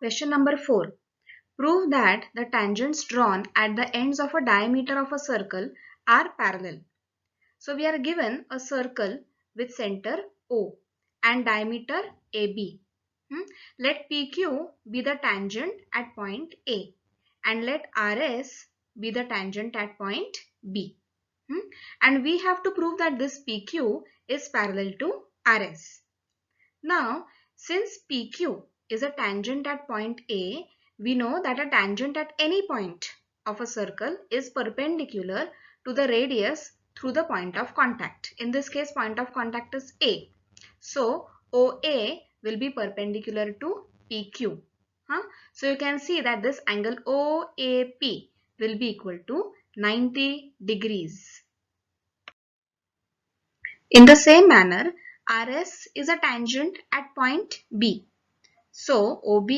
Question number 4. Prove that the tangents drawn at the ends of a diameter of a circle are parallel. So we are given a circle with center O and diameter AB. Let PQ be the tangent at point A and let RS be the tangent at point B. And we have to prove that this PQ is parallel to RS. Now, since PQ is a tangent at point A, we know that a tangent at any point of a circle is perpendicular to the radius through the point of contact. In this case, point of contact is A. So, OA will be perpendicular to PQ. So, you can see that this angle OAP will be equal to 90 degrees. In the same manner, RS is a tangent at point B. So OB,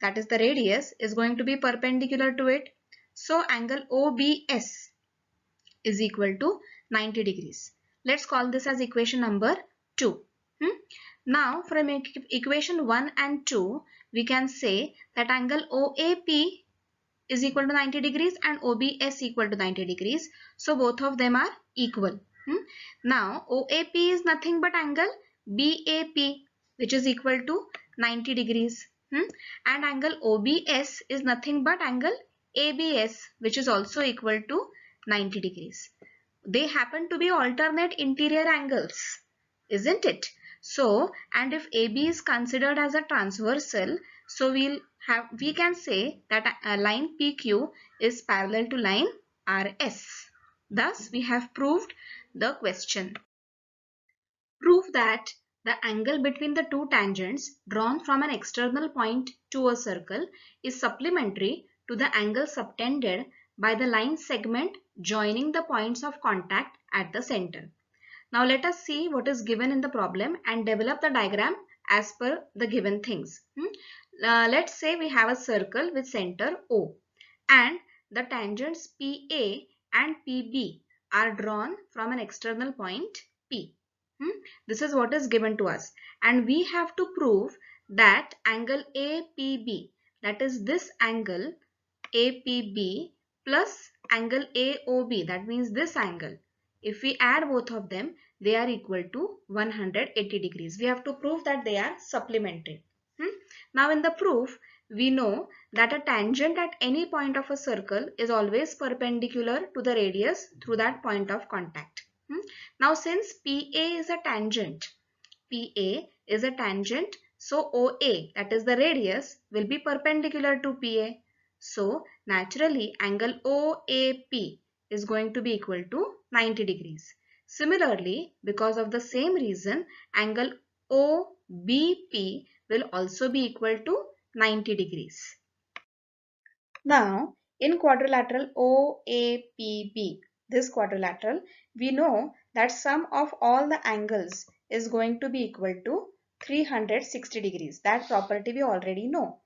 that is the radius, is going to be perpendicular to it. So angle OBS is equal to 90 degrees. Let's call this as equation number 2. Now from equation 1 and 2, we can say that angle OAP is equal to 90 degrees and OBS equal to 90 degrees. So both of them are equal. Now OAP is nothing but angle BAP, which is equal to 90 degrees. And angle OBS is nothing but angle ABS, which is also equal to 90 degrees. They happen to be alternate interior angles, isn't it? So, and if AB is considered as a transversal, so we can say that a line PQ is parallel to line RS. Thus, we have proved the question. Prove that the angle between the two tangents drawn from an external point to a circle is supplementary to the angle subtended by the line segment joining the points of contact at the center. Now let us see what is given in the problem and develop the diagram as per the given things. Let's say we have a circle with center O and the tangents PA and PB are drawn from an external point P. This is what is given to us, and we have to prove that angle APB, that is this angle APB plus angle AOB, that means this angle, if we add both of them, they are equal to 180 degrees. We have to prove that they are supplementary. Now in the proof, we know that a tangent at any point of a circle is always perpendicular to the radius through that point of contact. Now since PA is a tangent, so OA, that is the radius, will be perpendicular to PA. So naturally angle OAP is going to be equal to 90 degrees. Similarly, because of the same reason, angle OBP will also be equal to 90 degrees. Now, in quadrilateral OAPB, this quadrilateral, we know that sum of all the angles is going to be equal to 360 degrees. That property we already know.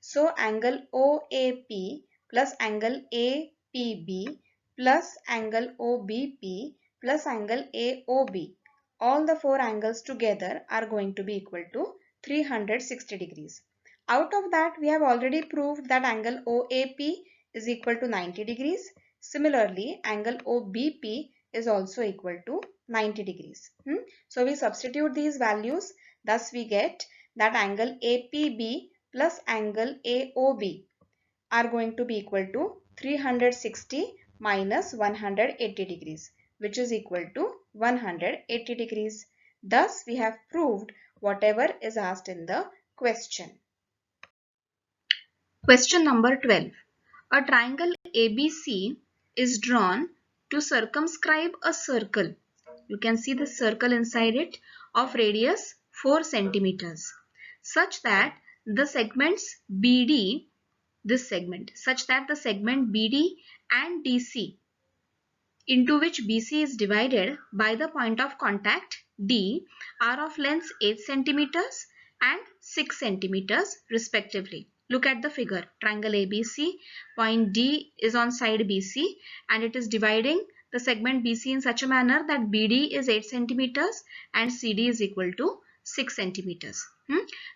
So, angle OAP plus angle APB plus angle OBP plus angle AOB, all the four angles together are going to be equal to 360 degrees. Out of that, we have already proved that angle OAP is equal to 90 degrees. Similarly, angle OBP is also equal to 90 degrees. So we substitute these values. Thus we get that angle APB plus angle AOB are going to be equal to 360 minus 180 degrees, which is equal to 180 degrees. Thus we have proved whatever is asked in the question. Question number 12. A triangle ABC is drawn to circumscribe a circle. You can see the circle inside it of radius 4 centimeters, such that the segments BD, such that the segment BD and DC, into which BC is divided by the point of contact D, are of lengths 8 centimeters and 6 centimeters respectively. Look at the figure. Triangle ABC, point D is on side BC and it is dividing the segment BC in such a manner that BD is 8 centimeters and CD is equal to 6 centimeters.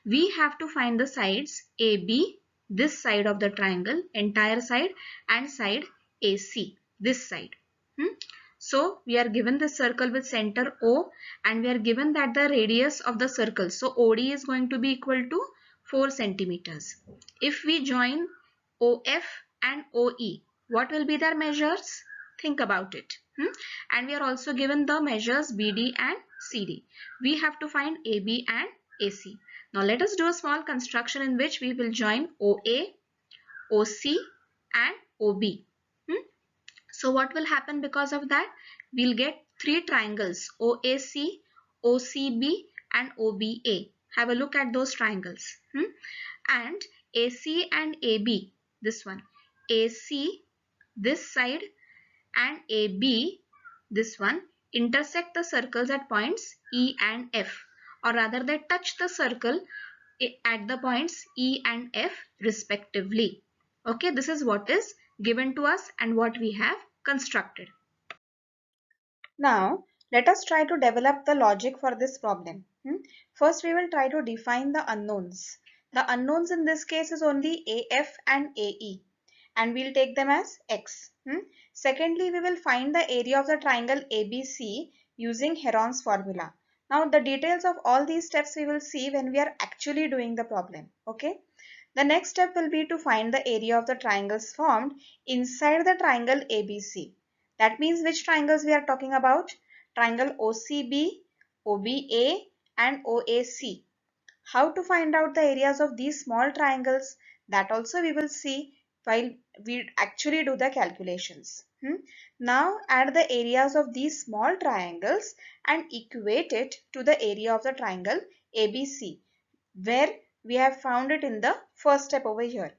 We have to find the sides AB, this side of the triangle, entire side, and side AC, this side. So we are given this circle with center O, and we are given that the radius of the circle, so OD is going to be equal to 4 centimeters. If we join OF and OE, what will be their measures? Think about it. And we are also given the measures BD and CD. We have to find AB and AC. Now let us do a small construction in which we will join OA, OC and OB. So what will happen because of that? We'll get three triangles, OAC, OCB and OBA. Have a look at those triangles. And AC and AB, this one, AC, this side, and AB, this one, intersect the circles at points E and F, or rather they touch the circle at the points E and F respectively. Okay, this is what is given to us and what we have constructed. Now, let us try to develop the logic for this problem. First, we will try to define the unknowns. The unknowns in this case is only AF and AE, and we'll take them as X. Secondly, we will find the area of the triangle ABC using Heron's formula. Now, the details of all these steps we will see when we are actually doing the problem. Okay. The next step will be to find the area of the triangles formed inside the triangle ABC. That means which triangles we are talking about? Triangle OCB, OBA and OAC. How to find out the areas of these small triangles, that also we will see while we actually do the calculations. Now add the areas of these small triangles and equate it to the area of the triangle ABC, where we have found it in the first step over here.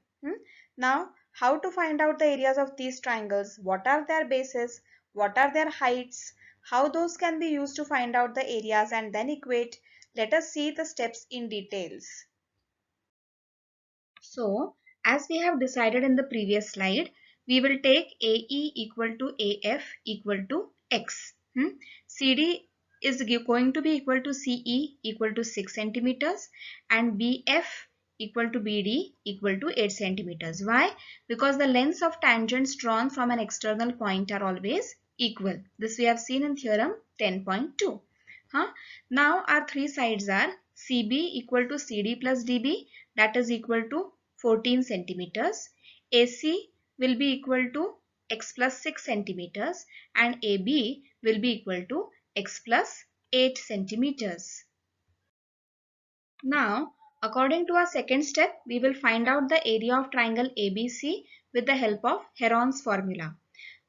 Now, how to find out the areas of these triangles? What are their bases? What are their heights? How those can be used to find out the areas and then equate? Let us see the steps in details. So, as we have decided in the previous slide, we will take AE equal to AF equal to X. CD is going to be equal to CE equal to 6 centimeters and BF equal to BD equal to 8 centimeters. Why? Because the lengths of tangents drawn from an external point are always equal. This we have seen in theorem 10.2. Now our three sides are CB equal to CD plus DB, that is equal to 14 centimeters. AC will be equal to X plus 6 centimeters and AB will be equal to X plus 8 centimeters. Now, according to our second step, we will find out the area of triangle ABC with the help of Heron's formula.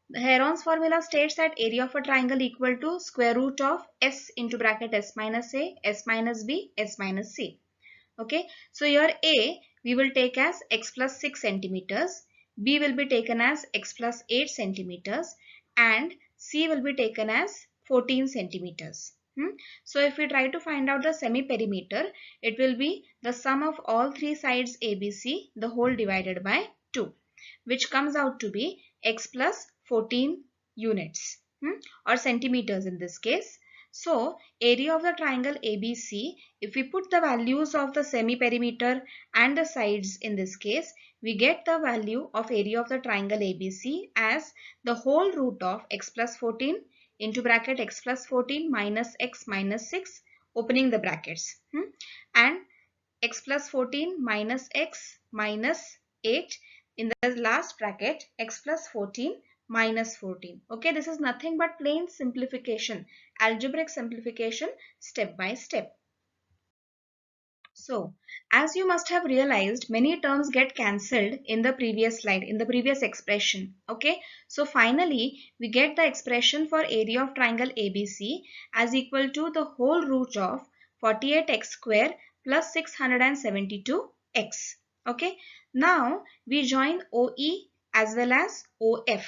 The Heron's formula states that area of a triangle equal to square root of S into bracket S minus A, S minus B, S minus C. Okay, so here A we will take as X plus 6 centimeters, B will be taken as X plus 8 centimeters and C will be taken as 14 centimeters. So if we try to find out the semi-perimeter, it will be the sum of all three sides ABC, the whole divided by 2, which comes out to be X plus 14 units or centimeters in this case. So area of the triangle ABC, if we put the values of the semi-perimeter and the sides in this case, we get the value of area of the triangle ABC as the whole root of X plus 14 into bracket X plus 14 minus X minus 6 opening the brackets and X plus 14 minus X minus 8 in the last bracket X plus 14 minus 14. Okay, this is nothing but plain simplification, algebraic simplification step by step. So, as you must have realized, many terms get cancelled in the previous slide, in the previous expression. Okay, so finally, we get the expression for area of triangle ABC as equal to the whole root of 48x square plus 672x. Okay, now we join OE as well as OF.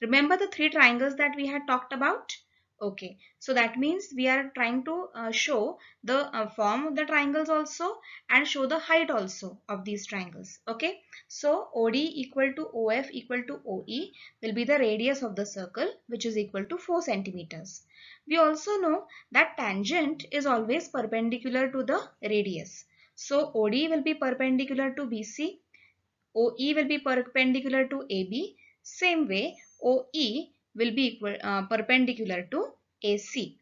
Remember the three triangles that we had talked about? Okay, so that means we are trying to show the form of the triangles also and show the height also of these triangles. Okay, so OD equal to OF equal to OE will be the radius of the circle, which is equal to 4 centimeters. We also know that tangent is always perpendicular to the radius. So OD will be perpendicular to BC, OE will be perpendicular to AB. Same way, OE will be perpendicular to AC.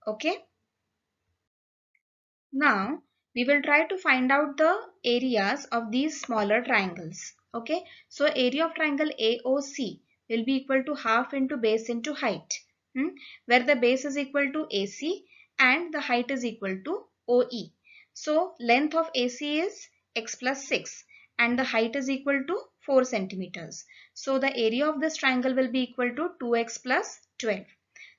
Okay. Now, we will try to find out the areas of these smaller triangles. Okay. So, area of triangle AOC will be equal to half into base into height. Where the base is equal to AC and the height is equal to OE. So, length of AC is x plus 6 and the height is equal to 4 centimeters. So, the area of this triangle will be equal to 2x plus 12.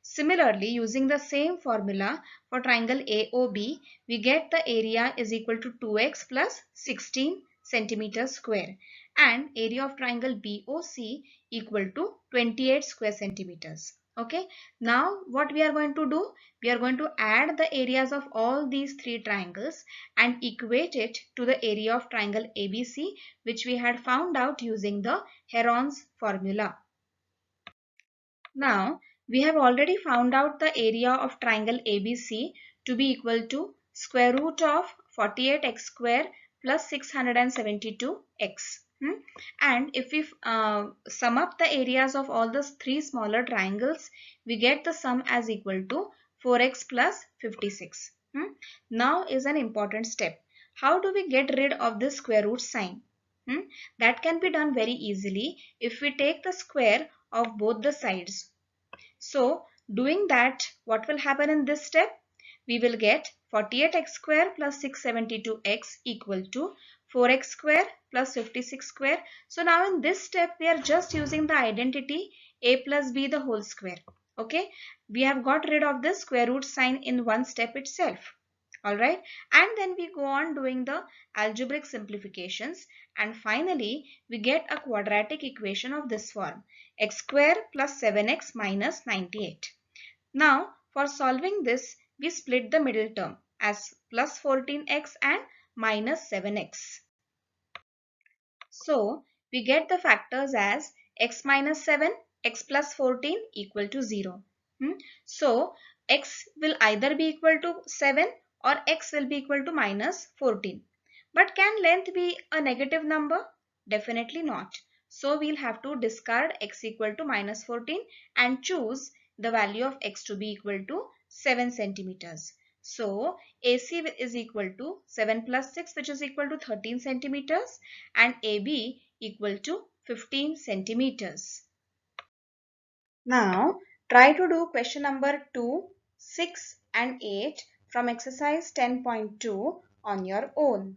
Similarly, using the same formula for triangle AOB, we get the area is equal to 2x plus 16 centimeters square and area of triangle BOC equal to 28 square centimeters. Okay, now what we are going to do? We are going to add the areas of all these three triangles and equate it to the area of triangle ABC, which we had found out using the Heron's formula. Now, we have already found out the area of triangle ABC to be equal to square root of 48x square plus 672x. And if we sum up the areas of all the three smaller triangles, we get the sum as equal to 4x plus 56. Now is an important step. How do we get rid of this square root sign? That can be done very easily if we take the square of both the sides. So doing that, what will happen in this step? We will get 48x square plus 672x equal to 4x square plus 56 square. So now in this step, we are just using the identity a plus b the whole square. Okay, we have got rid of the square root sign in one step itself. Alright, and then we go on doing the algebraic simplifications and finally we get a quadratic equation of this form: x square plus 7x minus 98. Now for solving this, we split the middle term as plus 14x and minus 7x. So we get the factors as x minus 7, x plus 14 equal to 0. So x will either be equal to 7 or x will be equal to minus 14. But can length be a negative number? Definitely not. So we'll have to discard x equal to minus 14 and choose the value of x to be equal to 7 centimeters. So AC is equal to 7 plus 6, which is equal to 13 centimeters, and AB equal to 15 centimeters. Now try to do question number 2, 6 and 8 from exercise 10.2 on your own.